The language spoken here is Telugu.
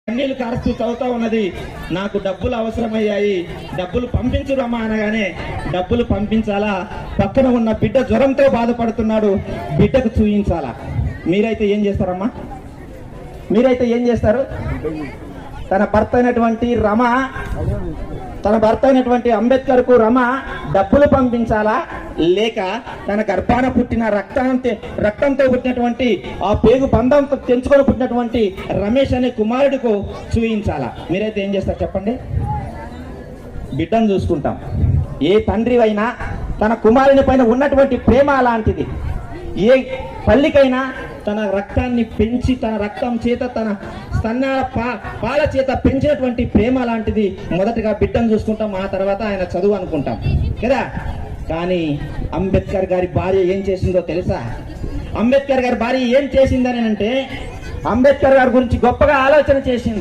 కన్నీళ్లు కారుస్తూ చదువుతా ఉన్నది. నాకు డబ్బులు అవసరమయ్యాయి, డబ్బులు పంపించు రమ్మా అనగానే డబ్బులు పంపించాలా, పక్కన ఉన్న బిడ్డ జ్వరంతో బాధపడుతున్నాడు, బిడ్డకు చూయించాలా. మీరైతే ఏం చేస్తారమ్మా? మీరైతే ఏం చేస్తారు? తన భర్త అయినటువంటి అంబేద్కర్ కు రమ డబ్బులు పంపించాలా, లేక తన గర్భాన పుట్టిన రక్తంతో పుట్టినటువంటి ఆ పేగు బంధంతో తెంచుకొని పుట్టినటువంటి రమేష్ అనే కుమారుడికు చూయించాలా? మీరైతే ఏం చేస్తారు చెప్పండి? బిడ్డను చూసుకుంటాం. ఏ తండ్రి అయినా తన కుమారుని పైన ఉన్నటువంటి ప్రేమ అలాంటిది. ఏ తల్లికైనా తన రక్తాన్ని పెంచి తన రక్తం చేత తన స్తనాల పాల చేత పెంచినటువంటి ప్రేమ లాంటిది. మొదటగా బిడ్డను చూసుకుంటాం, ఆ తర్వాత ఆయన చదువు అనుకుంటాం కదా. కానీ అంబేద్కర్ గారి భార్య ఏం చేసిందో తెలుసా? అంబేద్కర్ గారి భార్య ఏం చేసిందని అంటే అంబేద్కర్ గారి గురించి గొప్పగా ఆలోచన చేసింది.